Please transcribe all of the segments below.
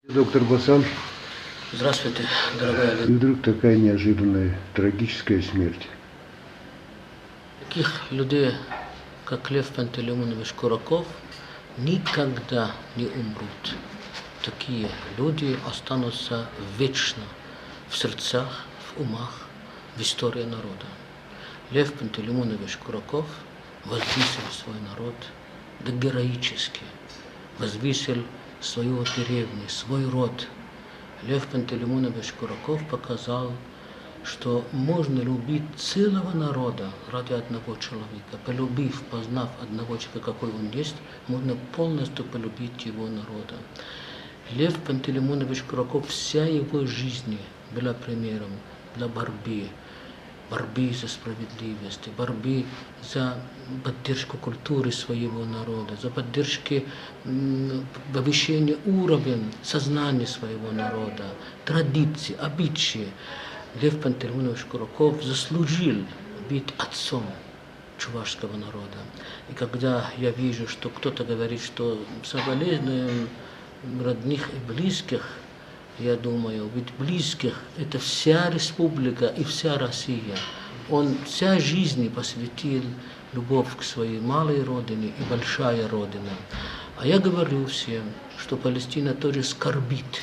Доктор Басан. Здравствуйте, дорогой Олег. И вдруг такая неожиданная, трагическая смерть. Таких людей, как Лев Пантелеймонович Кураков, никогда не умрут. Такие люди останутся вечно в сердцах, в умах, в истории народа. Лев Пантелеймонович Кураков возвысил свой народ, да героически возвысил свою деревню, свой род. Лев Пантелеймонович Кураков показал, что можно любить целого народа ради одного человека. Полюбив, познав одного человека, какой он есть, можно полностью полюбить его народа. Лев Пантелеймонович Кураков, вся его жизнь была примером для борьбы за справедливость, борьбы за поддержку культуры своего народа, за поддержку повышения уровня сознания своего народа, традиций, обычаи. Лев Пантелеймонович Кураков заслужил быть отцом чувашского народа. И когда я вижу, что кто-то говорит, что соболезнуем родных и близких, я думаю, ведь близких – это вся республика и вся Россия. Он вся жизнь посвятил любовь к своей малой родине и большая родина. А я говорю всем, что Палестина тоже скорбит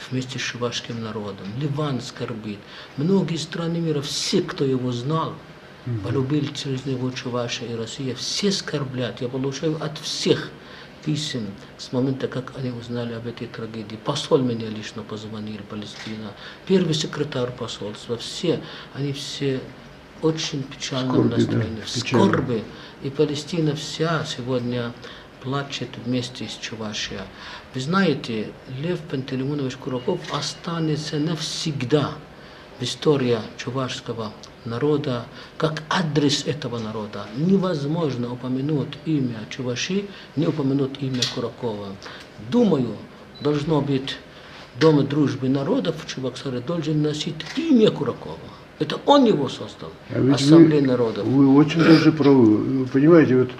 вместе с чувашским народом. Ливан скорбит. Многие страны мира, все, кто его знал, полюбили через него Чувашия и Россия, все скорблят. Я получаю от всех писем с момента, как они узнали об этой трагедии. Посол меня лично позвонил, Палестина, первый секретарь посольства, все, они все очень печальном настроении, в скорби. И Палестина вся сегодня плачет вместе с Чувашией. Вы знаете, Лев Пантелеймонович Кураков останется навсегда в истории чувашского народа, как адрес этого народа. Невозможно упомянуть имя Чуваши, не упомянуть имя Куракова. Думаю, должно быть Дом дружбы народов в Чебоксаре должен носить имя Куракова. Это он его создал, Ассамблея народов. Вы очень даже правы. Вы понимаете, вот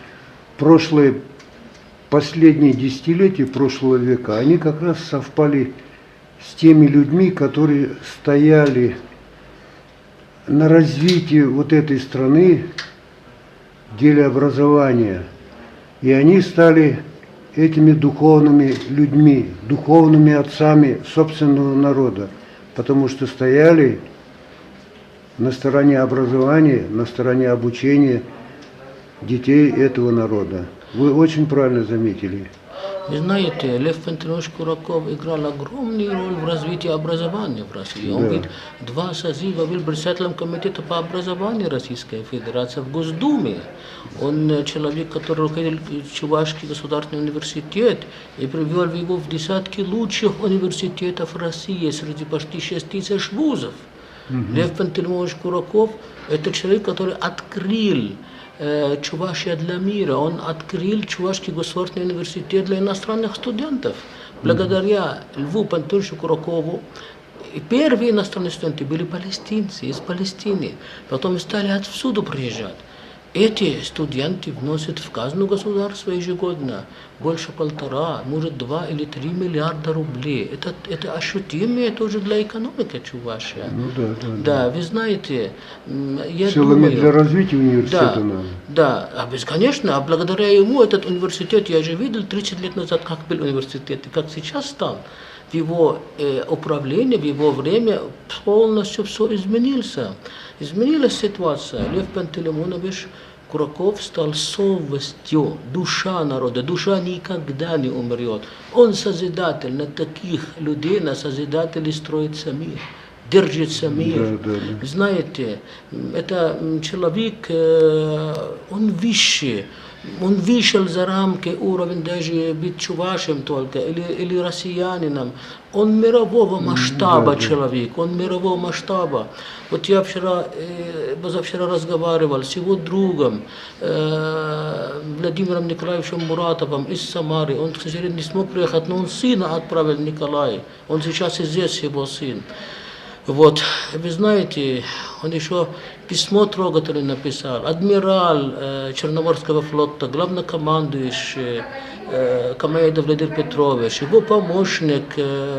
последние десятилетия прошлого века, они как раз совпали с теми людьми, которые стояли на развитии вот этой страны в деле образования. И они стали этими духовными людьми, духовными отцами собственного народа, потому что стояли на стороне образования, на стороне обучения детей этого народа. Вы очень правильно заметили. Вы знаете, Лев Пантелеймонович Кураков играл огромную роль в развитии образования в России. Он ведь 2 созыва был председателем комитета по образованию Российской Федерации в Госдуме. Он человек, который руководил Чувашский государственный университет и привел его в десятки лучших университетов России среди почти 6000 вузов. Лев Пантелеймонович Кураков – это человек, который открыл Чувашия для мира. Он открыл Чувашский государственный университет для иностранных студентов. Благодаря Льву Пантелеймоновичу Куракову первые иностранные студенты были палестинцы, из Палестины. Потом стали отсюда приезжать. Эти студенты вносят в казну государства ежегодно больше 1,5, может 2 или 3 миллиарда рублей. Это ощутимое тоже для экономики Чувашия. Ну да, вы знаете, я думаю, для развития да, университета надо. Да, конечно, а благодаря ему этот университет, я же видел 30 лет назад, как был университет, и как сейчас стал. В его управлении, в его время полностью все изменился. Изменилась ситуация. Лев Пантелеймонович Кураков стал совестью, душа народа. Душа никогда не умрет. Он созидатель. На таких людей, на созидателей строится мир. Держится мир. Знаете, это человек, он высший. Он вышел за рамки уровня даже быть чувашем только или россиянином. Он мирового масштаба человек, он мирового масштаба. Вот я позавчера разговаривал с его другом Владимиром Николаевичем Муратовым из Самары. Он, к сожалению, не смог приехать, но он сына отправил Николай. Он сейчас и здесь его сын. Вот, вы знаете, он еще письмо трогательное написал. Адмирал Черноморского флота, главнокомандующий Камаедов Владимир Петрович, его помощник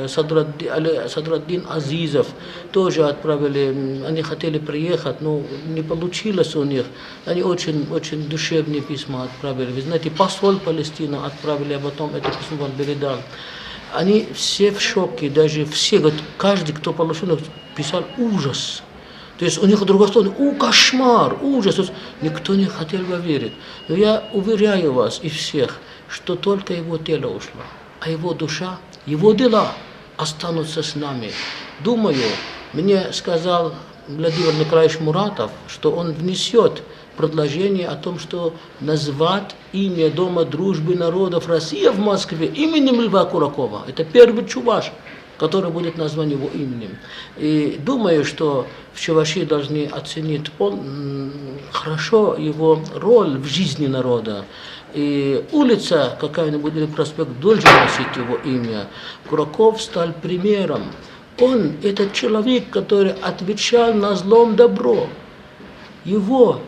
Садраддин Азизов тоже отправили. Они хотели приехать, но не получилось у них. Они очень душевные письма отправили. Вы знаете, посол Палестины отправили, а потом это письмо вам передал. Они все в шоке, даже все, каждый, кто получил, писал ужас. То есть у них другая сторона, кошмар, ужас. То есть никто не хотел бы верить. Но я уверяю вас и всех, что только его тело ушло, а его душа, его дела останутся с нами. Думаю, мне сказал Владимир Николаевич Муратов, что он внесет предложение о том, что назвать имя Дома дружбы народов России в Москве именем Льва Куракова. Это первый чуваш, который будет назван его именем. И думаю, что в Чувашии должны оценить хорошо его роль в жизни народа. И улица какая-нибудь или проспект должен носить его имя. Кураков стал примером. Он – этот человек, который отвечал на злом добро. Его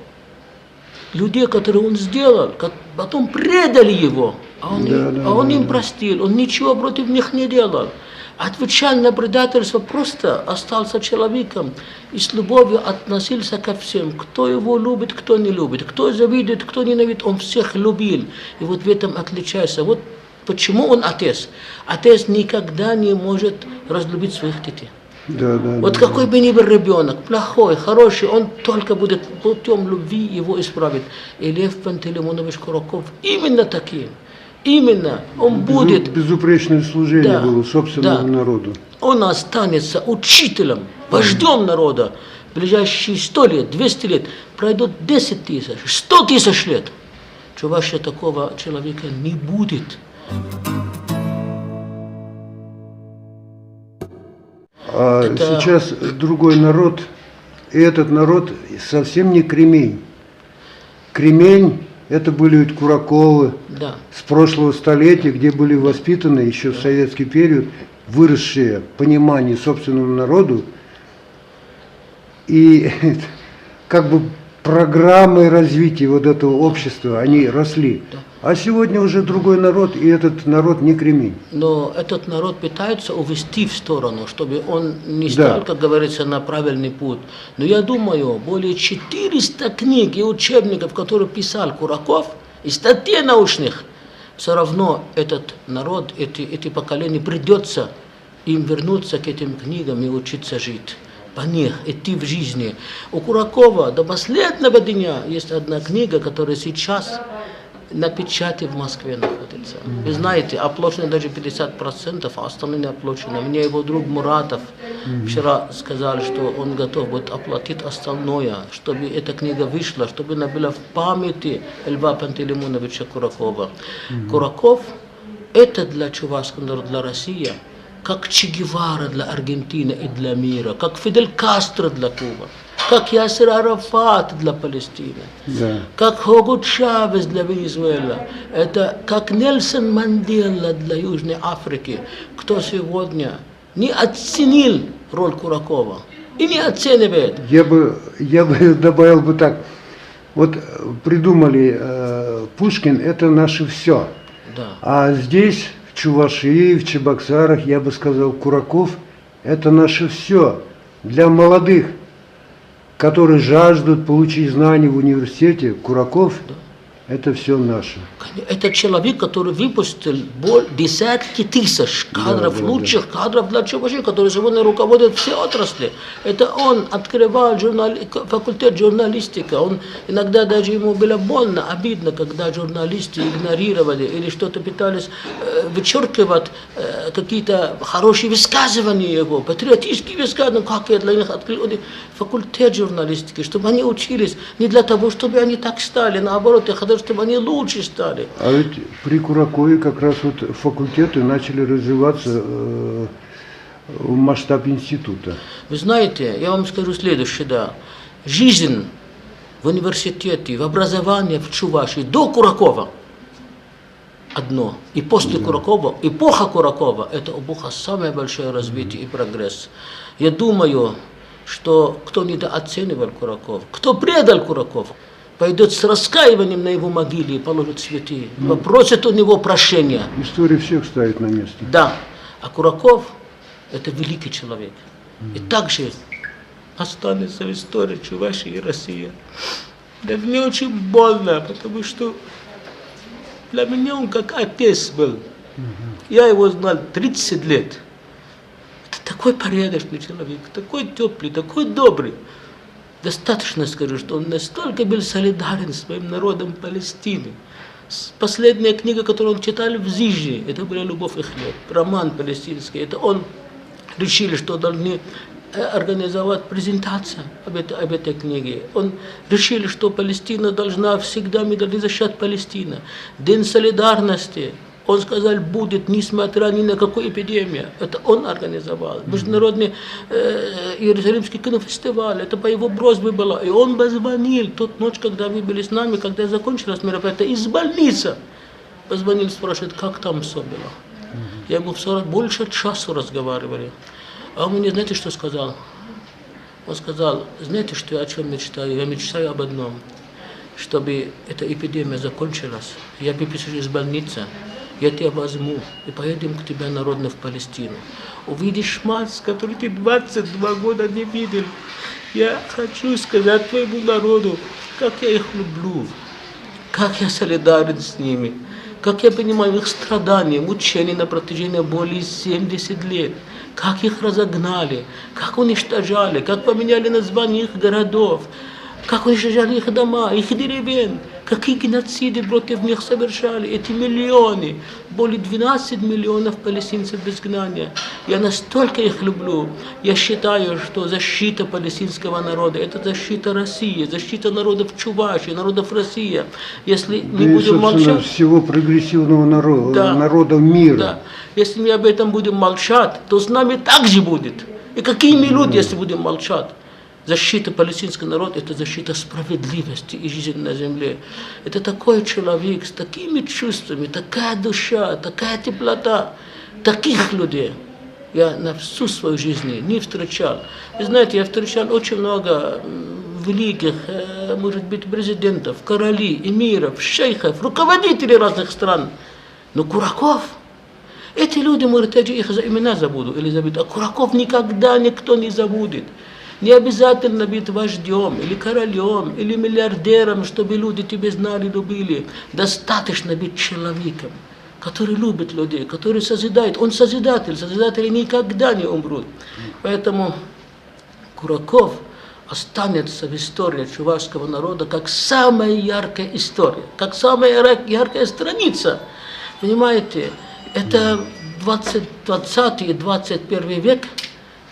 людей, которые он сделал, потом предали его, а он им простил, он ничего против них не делал. Отвечал на предательство, просто остался человеком и с любовью относился ко всем. Кто его любит, кто не любит, кто завидует, кто ненавидит, он всех любил. И вот в этом отличается. Вот почему он отец. Отец никогда не может разлюбить своих детей. Вот какой бы ни был ребенок, плохой, хороший, он только будет путем любви его исправить. И Лев Пантелеймонович Кураков именно таким. Именно он будет... Безупречное служение было собственному народу. Он останется учителем, вождем народа. В ближайшие 100 лет, 200 лет пройдут 10 тысяч, 100 тысяч лет. Чувашия такого человека не будет. Сейчас другой народ, и этот народ совсем не кремень. Кремень – это были Кураковы с прошлого столетия, где были воспитаны еще в советский период, выросшие понимание собственному народу и как бы программой развития вот этого общества они росли. А сегодня уже другой народ, и этот народ не кремень. Но этот народ пытается увести в сторону, чтобы он не стал, как говорится, на правильный путь. Но я думаю, более 400 книг и учебников, которые писал Кураков, и статей научных, все равно этот народ, эти поколения, придется им вернуться к этим книгам и учиться жить. По них, идти в жизни. У Куракова до последнего дня есть одна книга, которая сейчас на печати в Москве находится. Вы знаете, оплачено даже 50%, а остальное не оплачено. Мне его друг Муратов вчера сказал, что он готов будет оплатить остальное, чтобы эта книга вышла, чтобы она была в памяти Льва Пантелеймоновича Куракова. Кураков – это для чувашского народа, для России, как Че Гевара для Аргентины и для мира, как Фидель Кастро для Кубы, как Ясер Арафат для Палестины, как Хуго Чавес для Венесуэлы, это как Нельсон Мандела для Южной Африки, кто сегодня не оценил роль Куракова и не оценивает. Я бы добавил бы так, вот придумали, Пушкин – это наше все, а здесь в Чувашии, в Чебоксарах, я бы сказал, Кураков – это наше все для молодых, которые жаждут получить знания в университете. Кураков – это все наше. Это человек, который выпустил десятки тысяч кадров, лучших кадров для Чувашии, которые сегодня руководят все отрасли. Это он открывал факультет журналистики. Он иногда даже ему было больно, обидно, когда журналисты игнорировали или что-то пытались вычеркивать какие-то хорошие высказывания его, патриотические высказывания, как я для них открыл факультет журналистики, чтобы они учились не для того, чтобы они так стали, наоборот, я хотел, чтобы они лучше стали. А ведь при Куракове как раз вот факультеты начали развиваться в масштаб института. Вы знаете, я вам скажу следующее, да. Жизнь в университете, в образовании в Чувашии до Куракова одно. И после Куракова, эпоха Куракова, это эпоха самое большое развитие и прогресс. Я думаю, что кто недооценивал Кураков, кто предал Кураков, пойдет с раскаиванием на его могиле и положит цветы, попросит у него прощения. История всех ставит на место. Да, а Кураков – это великий человек. И также останется в истории Чувашии и России. Да мне очень больно, потому что для меня он как отец был. Я его знал 30 лет. Это такой порядочный человек, такой теплый, такой добрый. Достаточно скажу, что он настолько был солидарен с своим народом Палестины. Последняя книга, которую он читал в жизни, это была «Любовь и хлеб», роман палестинский. Это он решили, что должны организовать презентацию об этой книге. Он решили, что Палестина должна всегда, мы должны защищать Палестину. День солидарности, он сказал, будет, несмотря ни на какую эпидемию. Это он организовал. Международный Иерусалимский кинофестиваль, это по его просьбе было. И он позвонил тот ночь, когда вы были с нами, когда закончилось мероприятие, из больницы. Позвонил, спрашивает, как там все было. Я ему больше часу разговаривали. А он мне, знаете, что сказал? Он сказал, знаете, что я о чем мечтаю? Я мечтаю об одном, чтобы эта эпидемия закончилась. Я выпишу из больницы, я тебя возьму и поедем к тебе народно в Палестину. Увидишь мать, которую ты 22 года не видел. Я хочу сказать твоему народу, как я их люблю, как я солидарен с ними, как я понимаю их страдания, мучения на протяжении более 70 лет. Как их разогнали, как уничтожали, как поменяли названия их городов, как уничтожали их дома, их деревень, какие геноциды против них совершали. Эти миллионы, более 12 миллионов палестинцев без изгнания. Я настолько их люблю. Я считаю, что защита палестинского народа – это защита России, защита народов Чувашии, народов России. Если мы да будем и, молчать… всего прогрессивного народа мира. Да. Если мы об этом будем молчать, то с нами так же будет. И какие мы люди, если будем молчать? Защита палестинского народа – это защита справедливости и жизни на земле. Это такой человек с такими чувствами, такая душа, такая теплота. Таких людей я на всю свою жизнь не встречал. Вы знаете, я встречал очень много великих, может быть, президентов, королей, эмиров, шейхов, руководителей разных стран. Но Кураков… Эти люди, может, я их за имена забуду или забуду, а Кураков никогда никто не забудет. Не обязательно быть вождем, или королем, или миллиардером, чтобы люди тебя знали, любили. Достаточно быть человеком, который любит людей, который созидает. Он созидатель, созидатели никогда не умрут. Поэтому Кураков останется в истории чувашского народа как самая яркая история, как самая яркая страница. Понимаете? Это 20 и 21 век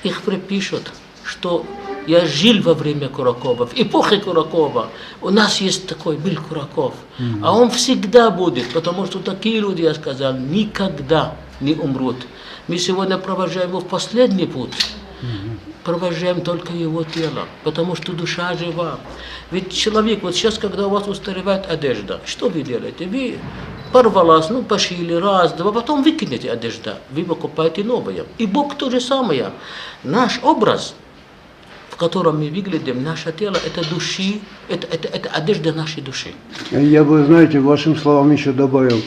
их припишут, что я жил во время Куракова, в эпохе Куракова. У нас есть такой, был Кураков. А он всегда будет, потому что такие люди, я сказал, никогда не умрут. Мы сегодня провожаем его в последний путь. Провожаем только его тело, потому что душа жива. Ведь человек, вот сейчас, когда у вас устаревает одежда, что вы делаете? Вы порвалась, пошили раз, два, потом выкинете одежду, вы покупаете новое. И Бог то же самое. Наш образ, в котором мы выглядим, наше тело, это души, это одежда нашей души. Я бы, знаете, вашим словам еще добавил,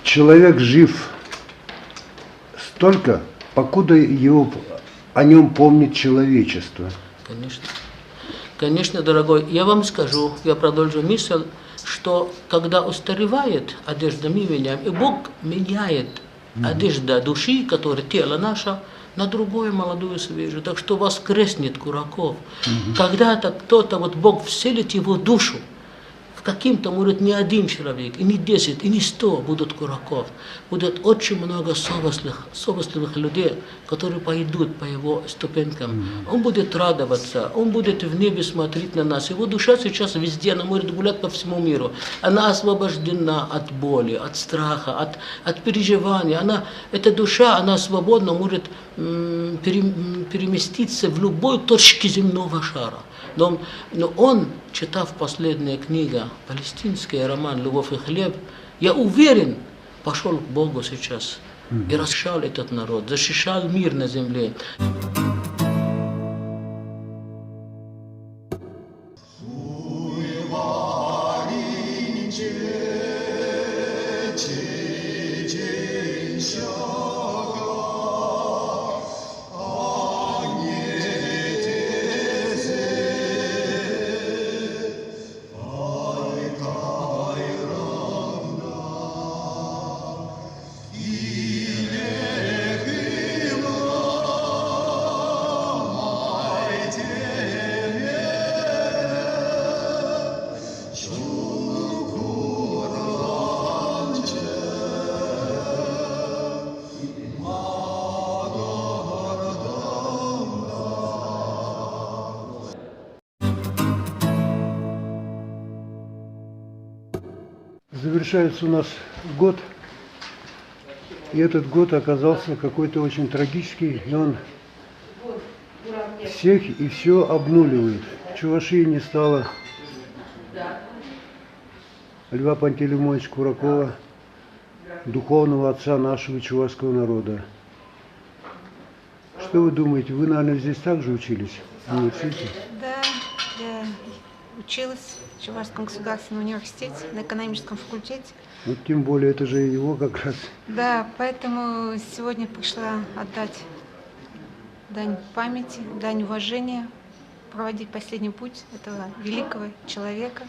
человек жив столько, покуда о нем помнит человечество. Конечно. Конечно, дорогой, я вам скажу, я продолжу мысль, что когда устаревает одежда, мы меняем, и Бог меняет одежда души, которая тело наше, на другую молодую свежую. Так что воскреснет Кураков. Когда-то кто-то, вот Бог вселит его душу, каким-то, может, не один человек, и не 10, и не 100 будут кураков. Будет очень много совестливых людей, которые пойдут по его ступенькам. Он будет радоваться, он будет в небе смотреть на нас. Его душа сейчас везде, она может гулять по всему миру. Она освобождена от боли, от страха, от переживаний. Эта душа, она свободно может переместиться в любой точке земного шара. Но он, читав последняя книга, палестинский роман «Любовь и хлеб», я уверен, пошел к Богу сейчас и расшал этот народ, защищал мир на земле. Завершается у нас год, и этот год оказался какой-то очень трагический, и он всех и все обнуливает. В Чувашии не стало Льва Пантелеймоновича Куракова, духовного отца нашего чувашского народа. Что вы думаете, вы, наверное, здесь также учились в университете? Да, я училась в Чувашском государственном университете на экономическом факультете. Вот тем более, это же его как раз. Да, поэтому сегодня пришла отдать дань памяти, дань уважения, проводить последний путь этого великого человека,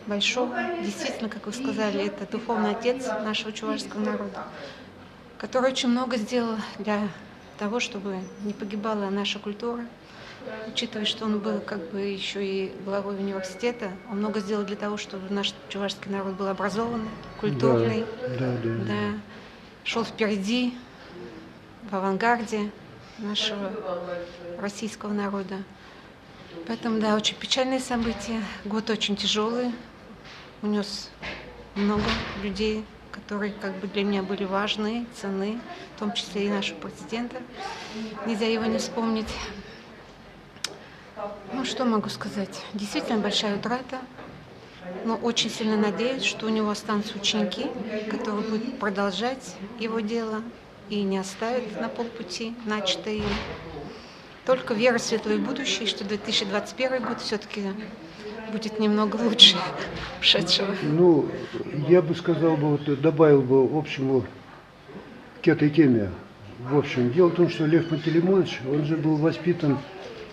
большого. Действительно, как вы сказали, это духовный отец нашего чувашского народа, который очень много сделал для того, чтобы не погибала наша культура. Учитывая, что он был как бы еще и главой университета, он много сделал для того, чтобы наш чувашский народ был образованный, культурный, да, шел впереди, в авангарде нашего российского народа. Поэтому, да, очень печальные события, год очень тяжелый, унес много людей, которые как бы для меня были важны, ценны, в том числе и нашего президента. Нельзя его не вспомнить. Ну, что могу сказать? Действительно большая утрата, но очень сильно надеюсь, что у него останутся ученики, которые будут продолжать его дело и не оставят на полпути начатое им. Только вера в светлое будущее, что 2021 год все-таки будет немного лучше ушедшего. Ну, я бы сказал, вот, добавил бы общему к этой теме. В общем, дело в том, что Лев Пантелеймонович, он же был воспитан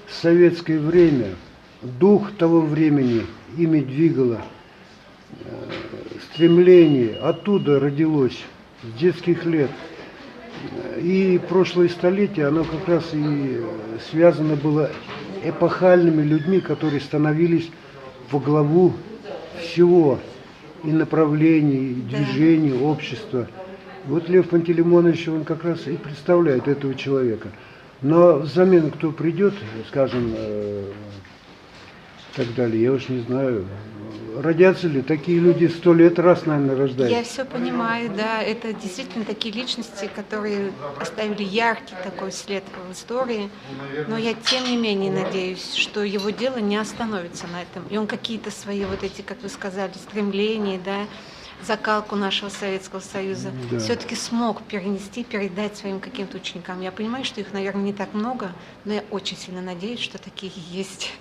в советское время. Дух того времени ими двигало, стремление оттуда родилось, с детских лет. И прошлое столетие, оно как раз и связано было эпохальными людьми, которые становились во главу всего и направлений, и движений, общества. Вот Лев Пантелеймонович, он как раз и представляет этого человека. Но взамен кто придет, скажем, так далее, я уж не знаю, родятся ли такие люди 100 лет раз, наверное, рождаются. Я все понимаю, да, это действительно такие личности, которые оставили яркий такой след в истории, но я тем не менее надеюсь, что его дело не остановится на этом, и он какие-то свои вот эти, как вы сказали, стремления, да, закалку нашего Советского Союза, да, все-таки смог перенести, передать своим каким-то ученикам. Я понимаю, что их, наверное, не так много, но я очень сильно надеюсь, что такие есть.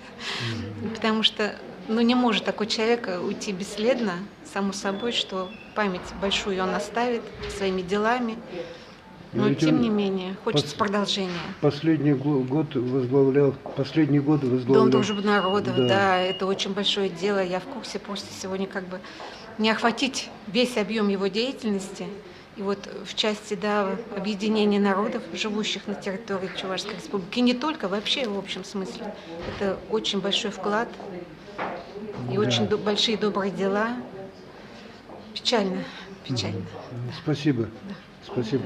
Потому что не может такой человек уйти бесследно, само собой, что память большую он оставит своими делами. Но тем не менее, хочется продолжения. Последний год возглавлял Дом дружбы народов, да, это очень большое дело. Я в курсе, просто сегодня как бы не охватить весь объем его деятельности. И вот в части, да, объединения народов, живущих на территории Чувашской республики, и не только, вообще в общем смысле. Это очень большой вклад. и очень большие добрые дела. Печально, печально. Спасибо. Спасибо.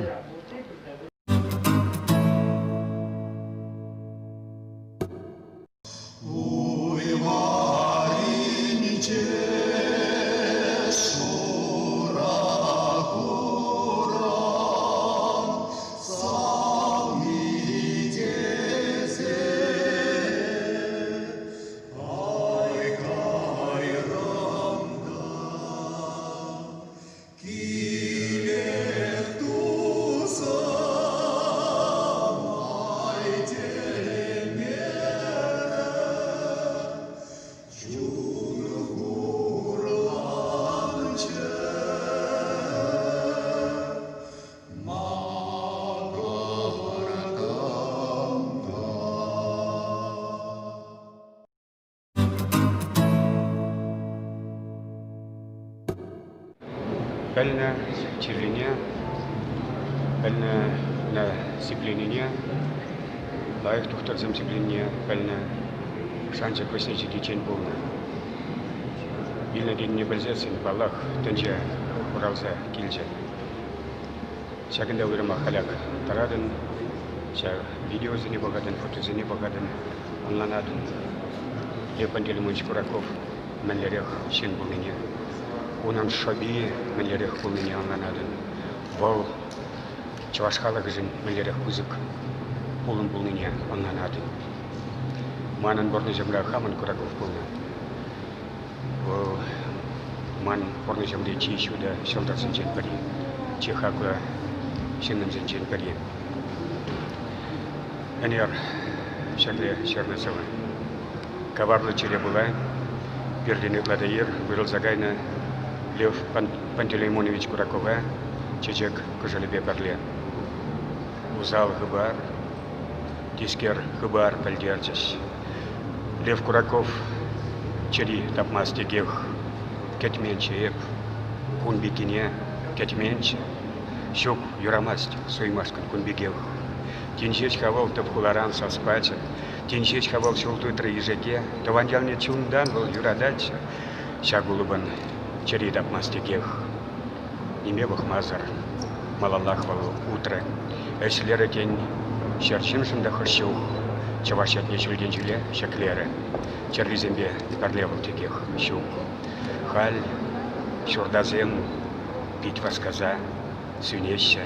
Пельна черлине, пельна на сипленине, лайх тухтар замсипленне, пельна шанча көснечи дичен болна. Илна денне білзесін, балах төнче уралса келче. Шагында өріма халяк тарадын, видеозыны бағадын, фотозыны бағадын, онланадын. Лепан Телемонович Кураков мәнлерек шен болыне. Унан шаби мәлерек бұл мене аңланадын. Бұл чавашқалық жын мәлерек күзік болын бұл мене аңланадын. Манын борны жемля хамын Кураков болны. Бұл ман борны жемле чейшуді шылдарсын жен бірі. Чехақы шынымзын жен бірі. Әнер шәкле шернасылы. Каварлы чере бұла. Бердені Владаир бұрыл загайны Лев Пантелеймонович Куракова, чечек күжілібе бәрле. Узал ғыбар, тискер ғыбар пәлдерчіш. Лев Кураков чери тапмас тегех, кетменче еп, кунбекине кетменче, шук юрамаст суймаскан кунбегех. Тинчеч хавал тапхуларан саспача, тинчеч хавал шултуйтра ежеге, тавандялне чундан был юрадача, шагулубан чери тапмас тегех. Немевых мазар, малаллах вал утро, эшлері кен шерчим жында хыршух, чавашет нечілден жүле шеклері, черлизембе парлевал тегех шух. Халь, шурдазен, битва сказа, сюнеща.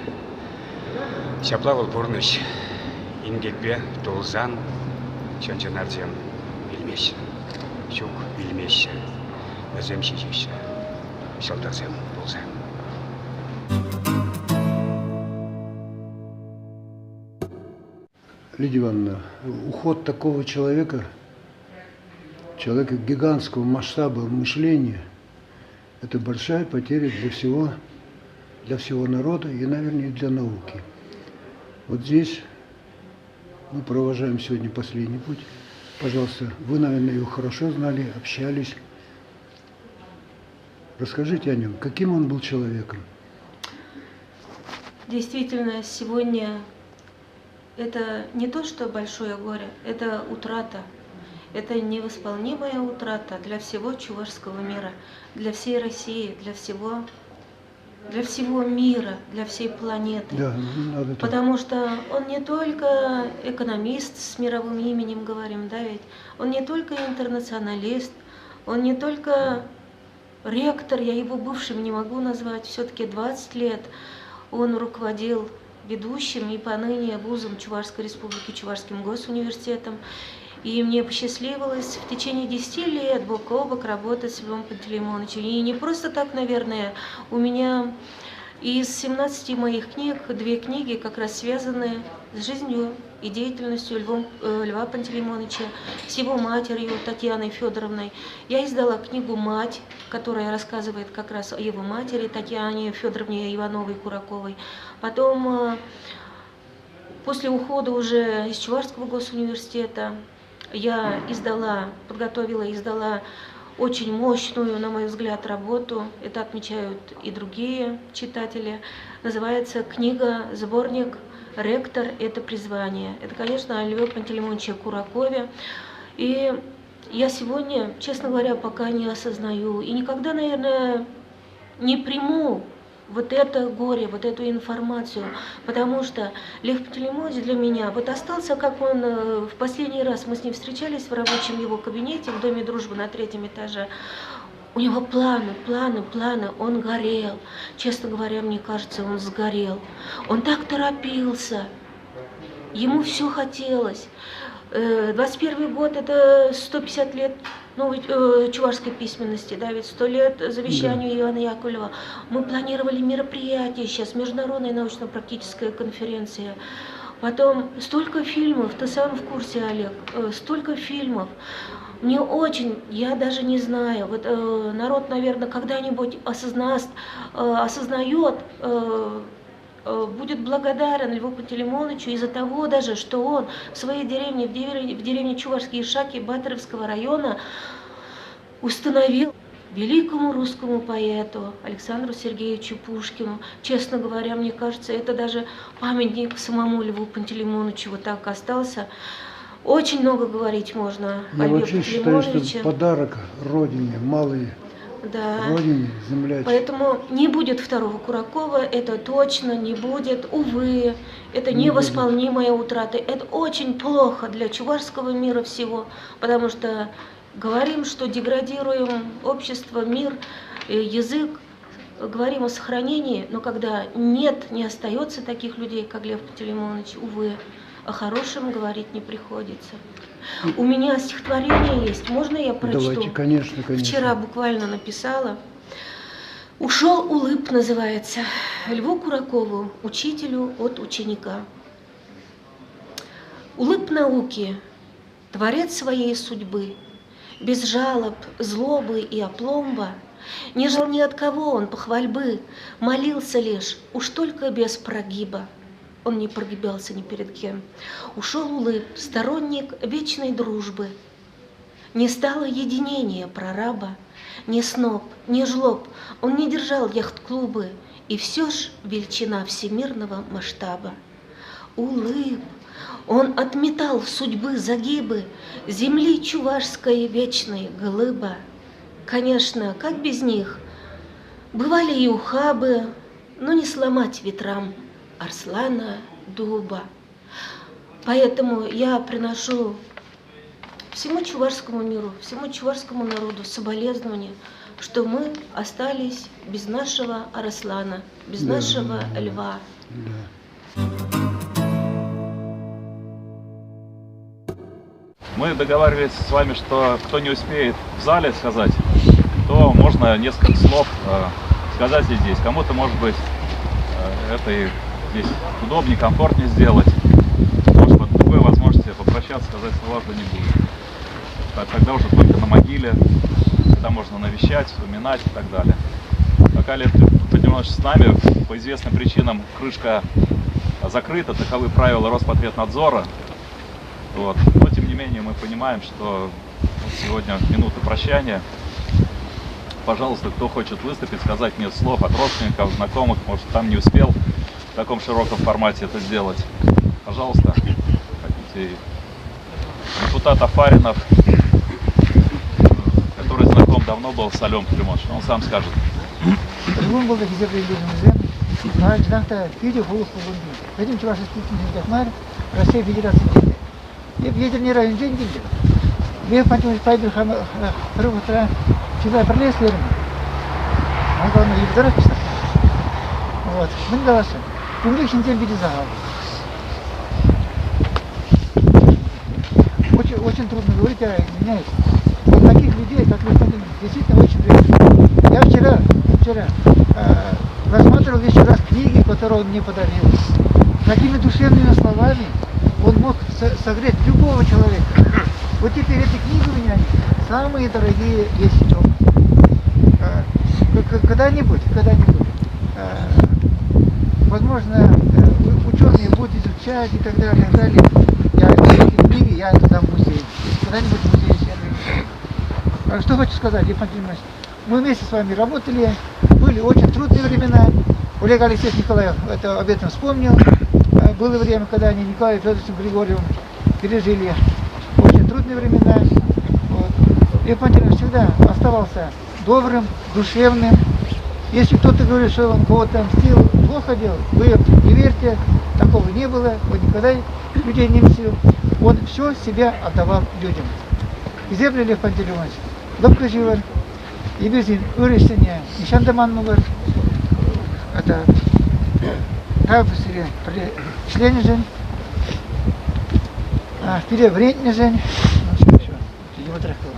Сяплавал бурныш, ингекбе толзан, чанчанарзем билмеща. Шух билмеща, назем шишища, шалдарзем толзан. Лидия Ивановна, уход такого человека гигантского масштаба мышления, это большая потеря для всего народа и, наверное, и для науки. Вот здесь мы провожаем сегодня последний путь. Пожалуйста, вы, наверное, его хорошо знали, общались. Расскажите о нем, каким он был человеком? Действительно, сегодня это не то, что большое горе, это утрата. Это невосполнимая утрата для всего чувашского мира, для всей России, для всего мира, для всей планеты. Да, надо так. Потому что он не только экономист с мировым именем, говорим, да ведь, он не только интернационалист, он не только ректор, я его бывшим не могу назвать, все-таки 20 лет он руководил ведущим и поныне вузом Чувашской республики, Чувашским госуниверситетом. И мне посчастливилось в течение 10 лет бок о бок работать с Львом Пантелеймоновичем. И не просто так, наверное, у меня из 17 моих книг 2 книги как раз связаны с жизнью и деятельностью Льва Пантелеймоновича, с его матерью Татьяной Федоровной. Я издала книгу «Мать», которая рассказывает как раз о его матери Татьяне Федоровне Ивановой-Кураковой. Потом, после ухода уже из Чувашского госуниверситета, я подготовила и издала очень мощную, на мой взгляд, работу. Это отмечают и другие читатели. Называется книга-сборник «Ректор – это призвание». Это, конечно, о Льве Пантелеймоновиче Куракове. И я сегодня, честно говоря, пока не осознаю и никогда, наверное, не приму вот это горе, вот эту информацию, потому что Лев Пантелеймонович для меня вот остался, как он в последний раз, мы с ним встречались в рабочем его кабинете в Доме дружбы на 3-м этаже. У него планы, он горел. Честно говоря, мне кажется, он сгорел. Он так торопился, ему все хотелось. 21 год – это 150 лет новой чувашской письменности, да, ведь 100 лет завещанию Ивана Яковлева. Мы планировали мероприятия сейчас, международная научно-практическая конференция. Потом столько фильмов, ты сам в курсе, Олег, столько фильмов. Мне очень, я даже не знаю, вот народ, наверное, когда-нибудь осознает, будет благодарен Льву Пантелеймоновичу из-за того даже, что он в своей деревне, в деревне Чувашские Ишаки Батыровского района установил великому русскому поэту Александру Сергеевичу Пушкину. Честно говоря, мне кажется, это даже памятник самому Льву Пантелеймоновичу вот так остался. Очень много говорить можно о Я Льве вообще считаю, что Пантелеймоновиче. это подарок Родине, малой Да. Родине, землячке. Поэтому не будет второго Куракова, это точно не будет. Увы, это невосполнимая утрата. Это очень плохо для чувашского мира всего, потому что говорим, что деградируем общество, мир, язык, говорим о сохранении, но когда нет, не остается таких людей, как Лев Пантелеймонович, увы, о хорошем говорить не приходится. У меня стихотворение есть, можно я прочту? Давайте, конечно, конечно. Вчера буквально написала. «Ушел улыб» называется. Льву Куракову, учителю от ученика. Улыб науки, творец своей судьбы, без жалоб, злобы и опломба, не ждал ни от кого он похвальбы, молился лишь, уж только без прогиба. Он не прогибался ни перед кем. Ушел улыб, сторонник вечной дружбы. Не стало единения прораба, ни сноб, ни жлоб, он не держал яхт-клубы, и все ж величина всемирного масштаба. Улыб, он отметал судьбы загибы, земли чувашской вечной глыба. Конечно, как без них? Бывали и ухабы, но не сломать ветрам Арслана дуба. Поэтому я приношу всему чувашскому миру, всему чувашскому народу соболезнования, что мы остались без нашего Арслана, без нашего льва. Да. Мы договаривались с вами, что кто не успеет в зале сказать, то можно несколько слов сказать и здесь. Кому-то, может быть, это и здесь удобнее, комфортнее сделать. Может быть, другой возможности попрощаться, сказать слова уже не будет. Тогда уже только на могиле, когда можно навещать, вспоминать и так далее. Пока Лев Пантелеймонович с нами, по известным причинам крышка закрыта, таковы правила Роспотребнадзора. Вот. Но тем не менее мы понимаем, что вот сегодня минута прощания. Пожалуйста, кто хочет выступить, сказать мне слов от родственников, знакомых, может там не успел в таком широком формате это сделать. Пожалуйста, хотите, депутат Афаринов, который знаком давно был с Львом Пантелеймоновичем, он сам скажет. Бүгін болды кезеп елдерімізде Нарынжыдақта видео болып болғанды. Bizim Çuvaş İstihbarat Россия Федерациясы деп ядерный район жен келді. Лев Пантелеймонович Пайдыр тұрып отыра сюда бірлесілерім. Аңғалына елдер атпыстар. Вот. Мың даласы. Бүгінгі шинтен биді зағалы. Очень трудно говорить, а меняет. Таких людей, как Лев Пантелеймонович, действительно очень редко. Я вчера рассматривал еще раз книги, которые он мне подарил. Какими душевными словами он мог согреть любого человека. Вот теперь эти книги у меня самые дорогие есть дома. Когда-нибудь, возможно, ученые будут изучать и так далее, Я эти книги, я это дам в музей. Когда-нибудь в музее я. Что хочу сказать, Лев Пантелеймонович? Мы вместе с вами работали, были очень трудные времена. Олег Алексеевич Николаев об этом вспомнил. Было время, когда они Николаем Федоровичем Григорьевым пережили очень трудные времена. Вот. Лев Пантелеимонович всегда оставался добрым, душевным. Если кто-то говорит, что он кого-то мстил, плохо делал, вы не верьте, такого не было, он никогда людей не мстил. Он все себя отдавал людям. Изебре Лев Пантелеимонович, добрый живер, и bizim öğreştene nişandaman mı var? Это Тавбысыре членежен, перевреднежен, ну что еще, его трахал.